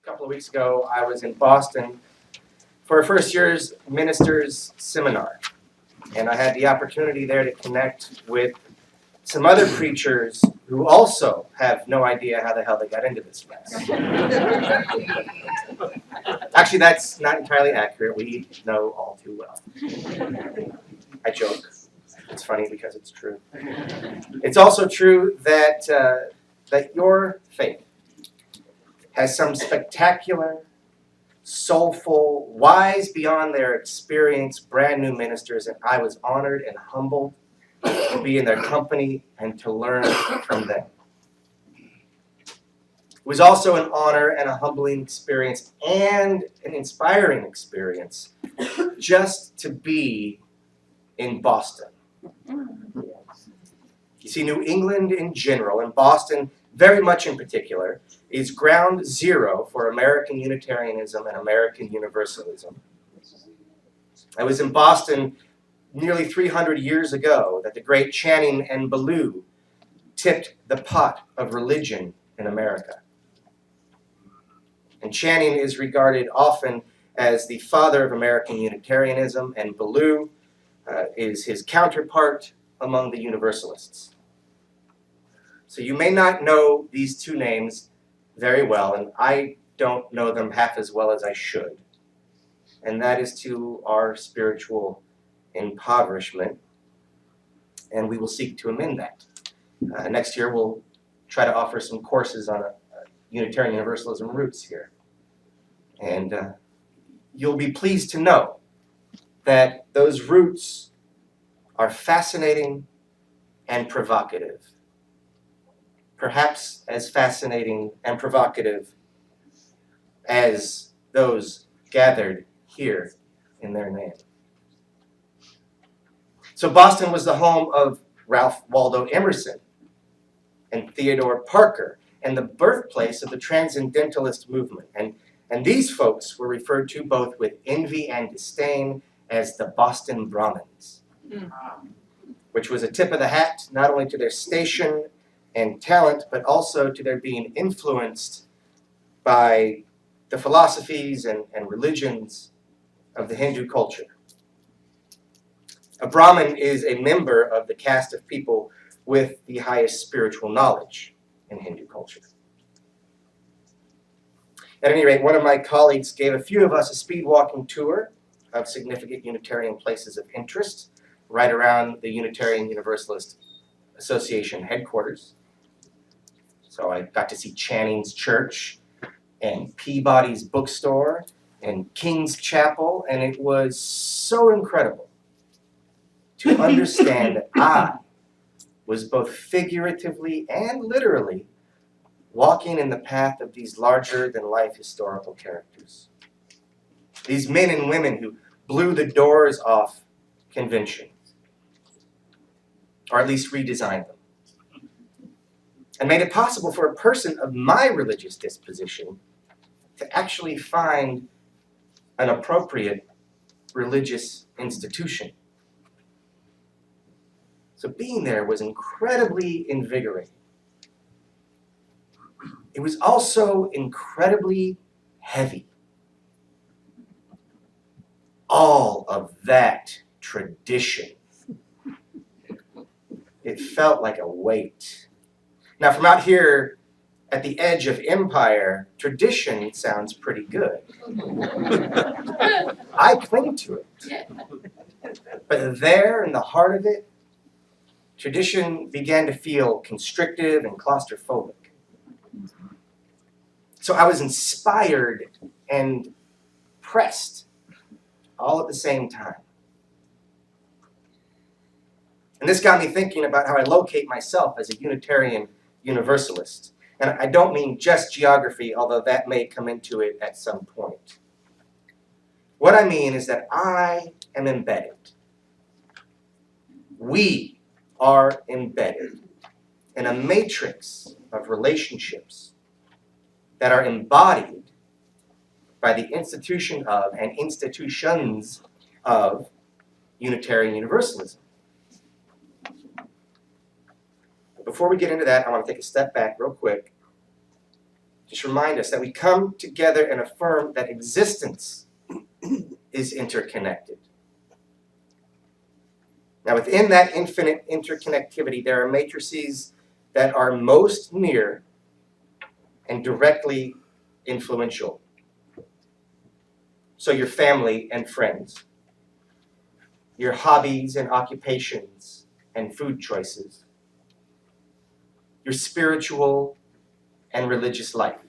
couple of weeks ago, I was in Boston for a first year's ministers seminar. And I had the opportunity there to connect with some other preachers who also have no idea how the hell they got into this mess. Actually, that's not entirely accurate. We know all too well. I joke. It's funny because it's true. It's also true that that your faith has some spectacular, soulful, wise beyond their experience, brand new ministers, and I was honored and humbled to be in their company and to learn from them. It was also an honor and a humbling experience and an inspiring experience just to be in Boston. You see, New England in general, and Boston very much in particular, is ground zero for American Unitarianism and American Universalism. I was in Boston nearly 300 years ago that the great Channing and Ballou tipped the pot of religion in America. And Channing is regarded often as the father of American Unitarianism, and Ballou is his counterpart among the Universalists. So you may not know these two names very well, and I don't know them half as well as I should. And that is to our spiritual impoverishment, and we will seek to amend that. Next year we'll try to offer some courses on Unitarian Universalism roots here. And you'll be pleased to know that those roots are fascinating and provocative. Perhaps as fascinating and provocative as those gathered here in their name. So Boston was the home of Ralph Waldo Emerson and Theodore Parker, and the birthplace of the Transcendentalist movement. And these folks were referred to both with envy and disdain as the Boston Brahmins, which was a tip of the hat not only to their station and talent, but also to their being influenced by the philosophies and religions of the Hindu culture. A Brahmin is a member of the caste of people with the highest spiritual knowledge in Hindu culture. At any rate, one of my colleagues gave a few of us a speed walking tour of significant Unitarian places of interest right around the Unitarian Universalist Association headquarters. So I got to see Channing's Church and Peabody's Bookstore and King's Chapel, and it was so incredible to understand that I was both figuratively and literally walking in the path of these larger-than-life historical characters. These men and women who blew the doors off conventions, or at least redesigned them, and made it possible for a person of my religious disposition to actually find an appropriate religious institution. So being there was incredibly invigorating. It was also incredibly heavy. All of that tradition. It felt like a weight. Now, from out here at the edge of empire, tradition sounds pretty good. I cling to it. But there in the heart of it, tradition began to feel constrictive and claustrophobic. So I was inspired and pressed all at the same time. And this got me thinking about how I locate myself as a Unitarian Universalist. And I don't mean just geography, although that may come into it at some point. What I mean is that I am embedded. We are embedded in a matrix of relationships that are embodied by the institution of and institutions of Unitarian Universalism. Before we get into that, I want to take a step back real quick just remind us that we come together and affirm that existence is interconnected. Now, within that infinite interconnectivity, there are matrices that are most near and directly influential. So your family and friends, your hobbies and occupations and food choices, your spiritual and religious life.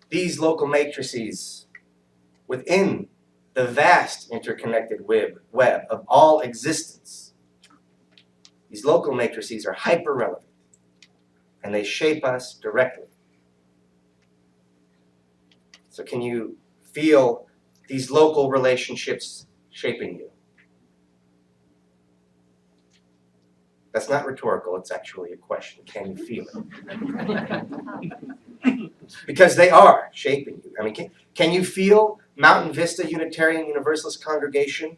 These local matrices within the vast interconnected web of all existence, these local matrices are hyper-relevant, and they shape us directly. So can you feel these local relationships shaping you? That's not rhetorical, it's actually a question. Can you feel it? Because they are shaping you. I mean, can you feel Mountain Vista Unitarian Universalist congregation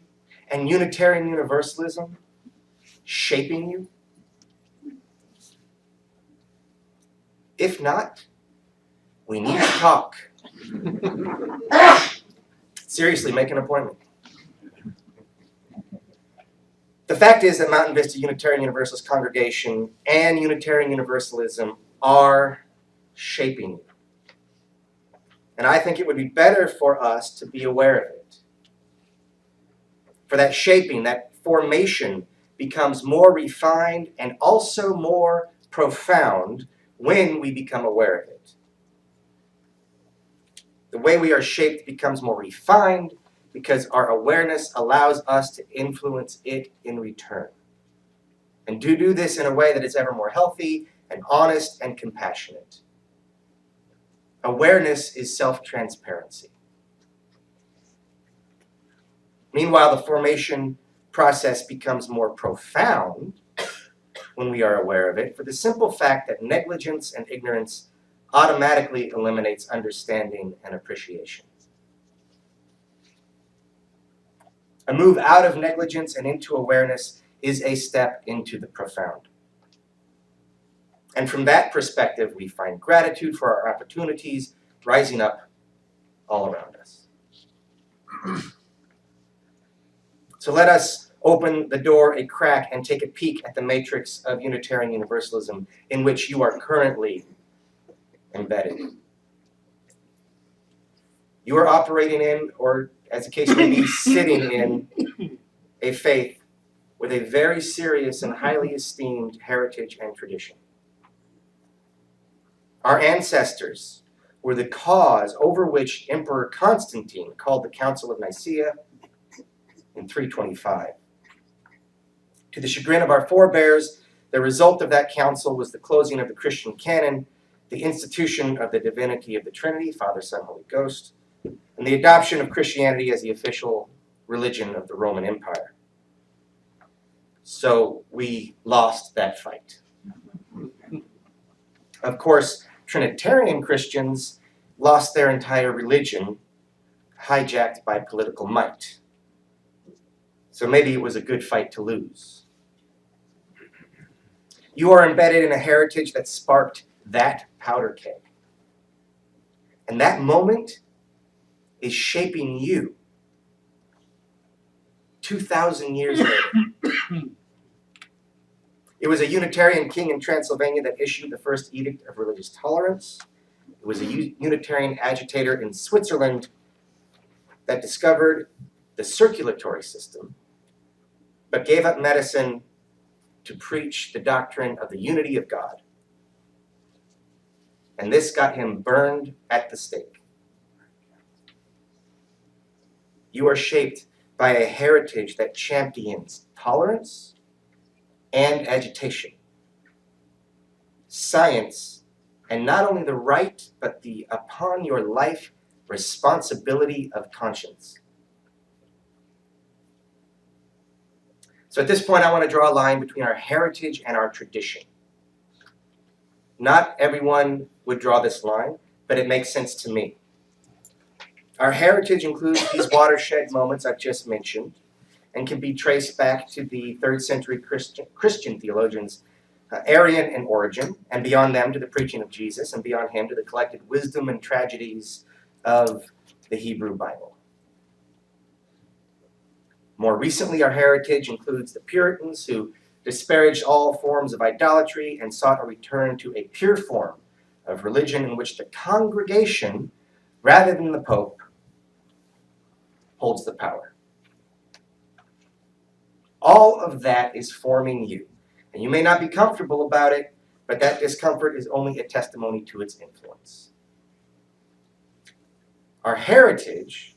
and Unitarian Universalism shaping you? If not, we need to talk. Seriously, make an appointment. The fact is that Mountain Vista Unitarian Universalist congregation and Unitarian Universalism are shaping you. And I think it would be better for us to be aware of it. For that shaping, that formation becomes more refined and also more profound when we become aware of it. The way we are shaped becomes more refined because our awareness allows us to influence it in return. And to do this in a way that is ever more healthy and honest and compassionate. Awareness is self-transparency. Meanwhile, the formation process becomes more profound when we are aware of it, for the simple fact that negligence and ignorance automatically eliminates understanding and appreciation. A move out of negligence and into awareness is a step into the profound. And from that perspective, we find gratitude for our opportunities rising up all around us. So let us open the door a crack and take a peek at the matrix of Unitarian Universalism in which you are currently embedded. You are operating in, or as the case may be, sitting in a faith with a very serious and highly esteemed heritage and tradition. Our ancestors were the cause over which Emperor Constantine called the Council of Nicaea in 325. To the chagrin of our forebears, the result of that council was the closing of the Christian canon, the institution of the divinity of the Trinity, Father, Son, Holy Ghost, and the adoption of Christianity as the official religion of the Roman Empire. So we lost that fight. Of course, Trinitarian Christians lost their entire religion, hijacked by political might. So maybe it was a good fight to lose. You are embedded in a heritage that sparked that powder keg. And that moment is shaping you 2,000 years later. It was a Unitarian king in Transylvania that issued the first edict of religious tolerance. It was a Unitarian agitator in Switzerland that discovered the circulatory system, but gave up medicine to preach the doctrine of the unity of God. And this got him burned at the stake. You are shaped by a heritage that champions tolerance and agitation, science, and not only the right, but the upon your life responsibility of conscience. So at this point, I want to draw a line between our heritage and our tradition. Not everyone would draw this line, but it makes sense to me. Our heritage includes these watershed moments I've just mentioned and can be traced back to the 3rd century Christian theologians Aryan in origin, and beyond them to the preaching of Jesus, and beyond him to the collected wisdom and tragedies of the Hebrew Bible. More recently, our heritage includes the Puritans, who disparaged all forms of idolatry and sought a return to a pure form of religion in which the congregation, rather than the Pope, holds the power. All of that is forming you. And you may not be comfortable about it, but that discomfort is only a testimony to its influence. Our heritage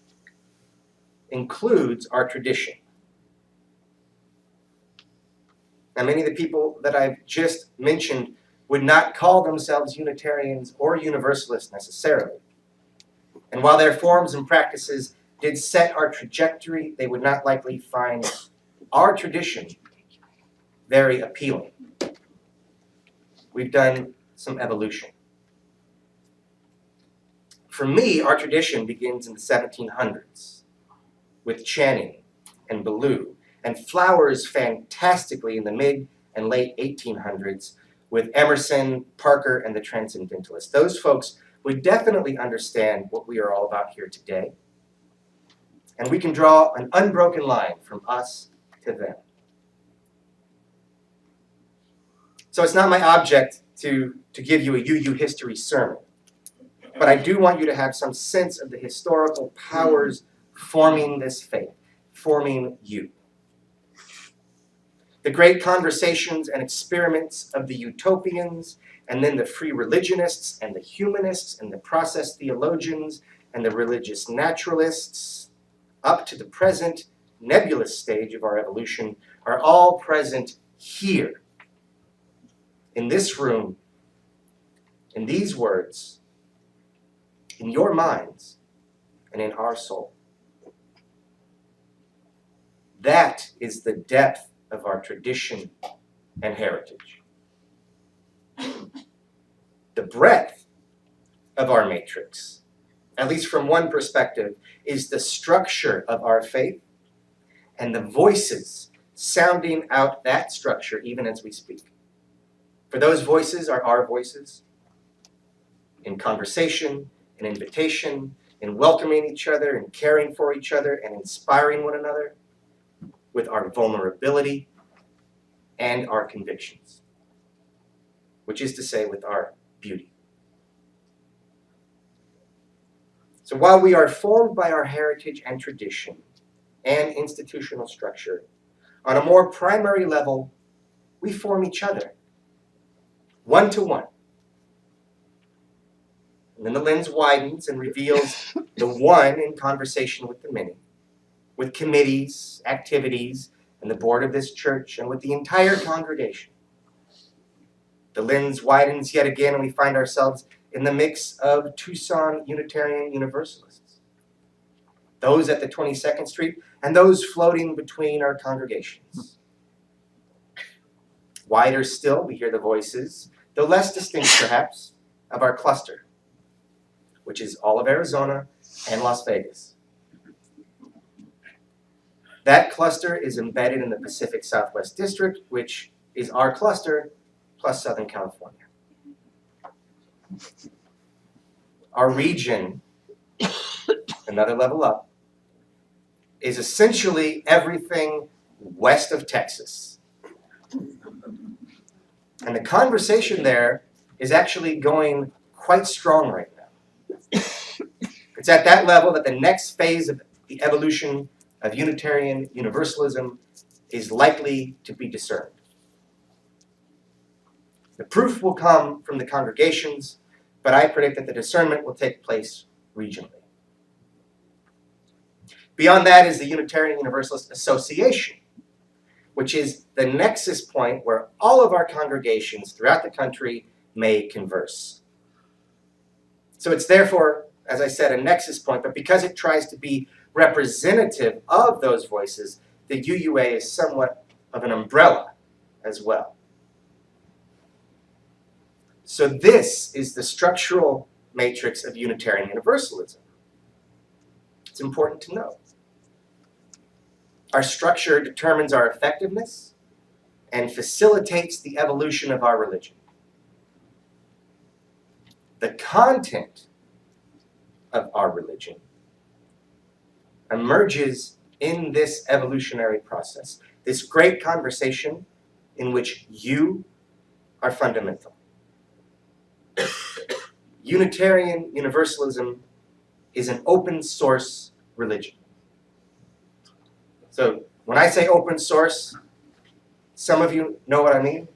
includes our tradition. Now, many of the people that I've just mentioned would not call themselves Unitarians or Universalists necessarily. And while their forms and practices did set our trajectory, they would not likely find our tradition very appealing. We've done some evolution. For me, our tradition begins in the 1700s with Channing and Ballou, and flowers fantastically in the mid and late 1800s with Emerson, Parker, and the Transcendentalists. Those folks would definitely understand what we are all about here today. And we can draw an unbroken line from us to them. So it's not my object to give you a UU history sermon, but I do want you to have some sense of the historical powers forming this faith, forming you. The great conversations and experiments of the utopians, and then the free religionists and the humanists and the process theologians and the religious naturalists, up to the present nebulous stage of our evolution, are all present here, in this room, in these words, in your minds, and in our soul. That is the depth of our tradition and heritage. The breadth of our matrix, at least from one perspective, is the structure of our faith and the voices sounding out that structure even as we speak. For those voices are our voices in conversation, in invitation, in welcoming each other, in caring for each other, and inspiring one another with our vulnerability and our convictions, which is to say, with our beauty. So while we are formed by our heritage and tradition and institutional structure, on a more primary level, we form each other, one to one. And then the lens widens and reveals the one in conversation with the many, with committees, activities, and the board of this church, and with the entire congregation. The lens widens yet again, and we find ourselves in the mix of Tucson Unitarian Universalists, those at the 22nd Street, and those floating between our congregations. Wider still, we hear the voices, though less distinct perhaps, of our cluster, which is all of Arizona and Las Vegas. That cluster is embedded in the Pacific Southwest District, which is our cluster plus Southern California. Our region, another level up, is essentially everything west of Texas. And the conversation there is actually going quite strong right now. It's at that level that the next phase of the evolution of Unitarian Universalism is likely to be discerned. The proof will come from the congregations, but I predict that the discernment will take place regionally. Beyond that is the Unitarian Universalist Association, which is the nexus point where all of our congregations throughout the country may converse. So it's therefore, as I said, a nexus point, but because it tries to be representative of those voices, the UUA is somewhat of an umbrella as well. So this is the structural matrix of Unitarian Universalism. It's important to know. Our structure determines our effectiveness and facilitates the evolution of our religion. The content of our religion emerges in this evolutionary process, this great conversation in which you are fundamental. Unitarian Universalism is an open source religion. So when I say open source, some of you know what I mean.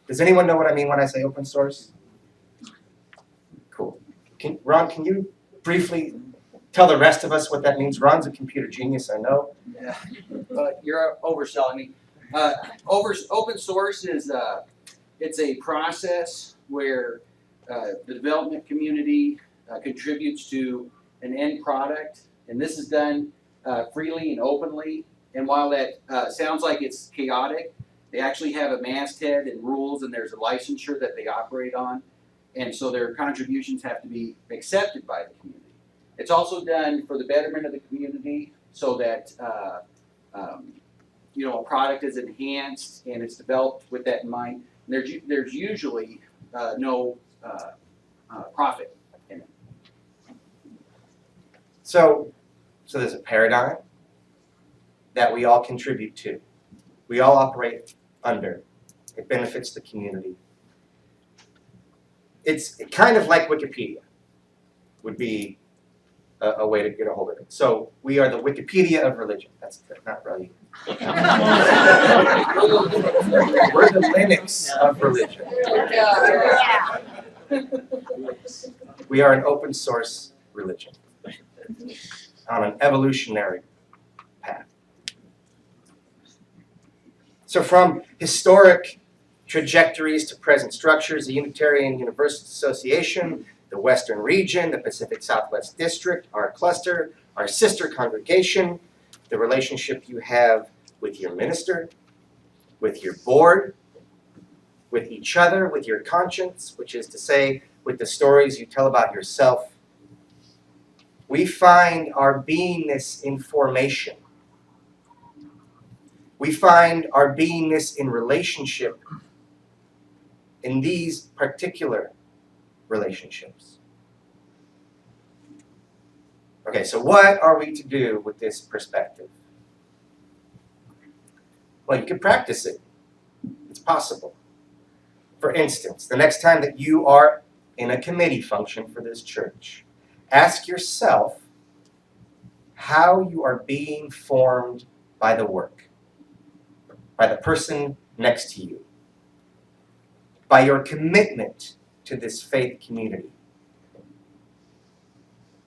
Does anyone know what I mean when I say open source? Cool. Ron, can you briefly tell the rest of us what that means? Ron's a computer genius, I know. Yeah, but you're overselling me. Open source is it's a process where the development community contributes to an end product, and this is done freely and openly. And while that sounds like it's chaotic, they actually have a masthead and rules, and there's a licensure that they operate on, and so their contributions have to be accepted by the community. It's also done for the betterment of the community, so that a product is enhanced and it's developed with that in mind. And there's usually no profit in it. So there's a paradigm that we all contribute to. We all operate under. It benefits the community. It's kind of like Wikipedia would be a way to get a hold of it. So we are the Wikipedia of religion. That's not really. We're the Linux of religion. We are an open source religion on an evolutionary path. So from historic trajectories to present structures, the Unitarian Universalist Association, the Western region, the Pacific Southwest District, our cluster, our sister congregation, the relationship you have with your minister, with your board, with each other, with your conscience, which is to say, with the stories you tell about yourself. We find our beingness in formation. We find our beingness in relationship in these particular relationships. Okay, so what are we to do with this perspective? Well, you can practice it. It's possible. For instance, the next time that you are in a committee function for this church, ask yourself how you are being formed by the work, by the person next to you, by your commitment to this faith community.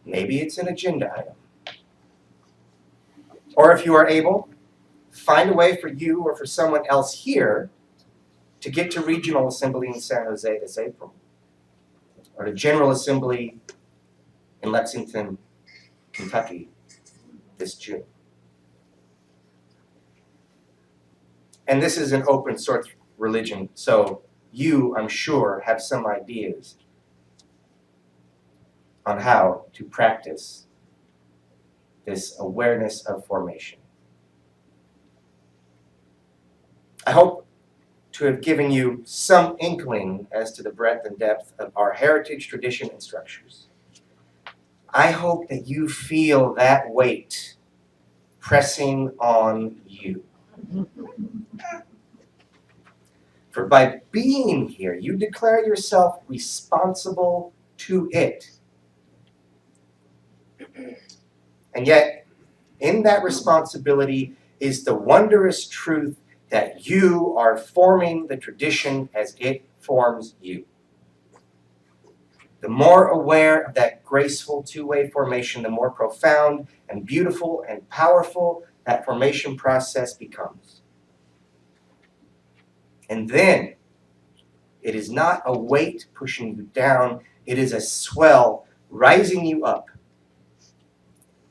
Maybe it's an agenda item. Or if you are able, find a way for you or for someone else here to get to Regional Assembly in San Jose this April, or to General Assembly in Lexington, Kentucky this June. And this is an open source religion, so you, I'm sure, have some ideas on how to practice this awareness of formation. I hope to have given you some inkling as to the breadth and depth of our heritage, tradition, and structures. I hope that you feel that weight pressing on you. For by being here, you declare yourself responsible to it. And yet, in that responsibility is the wondrous truth that you are forming the tradition as it forms you. The more aware of that graceful two-way formation, the more profound and beautiful and powerful that formation process becomes. And then, it is not a weight pushing you down, it is a swell rising you up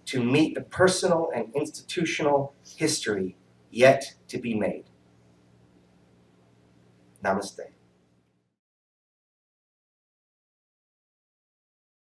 to meet the personal and institutional history yet to be made. Namaste.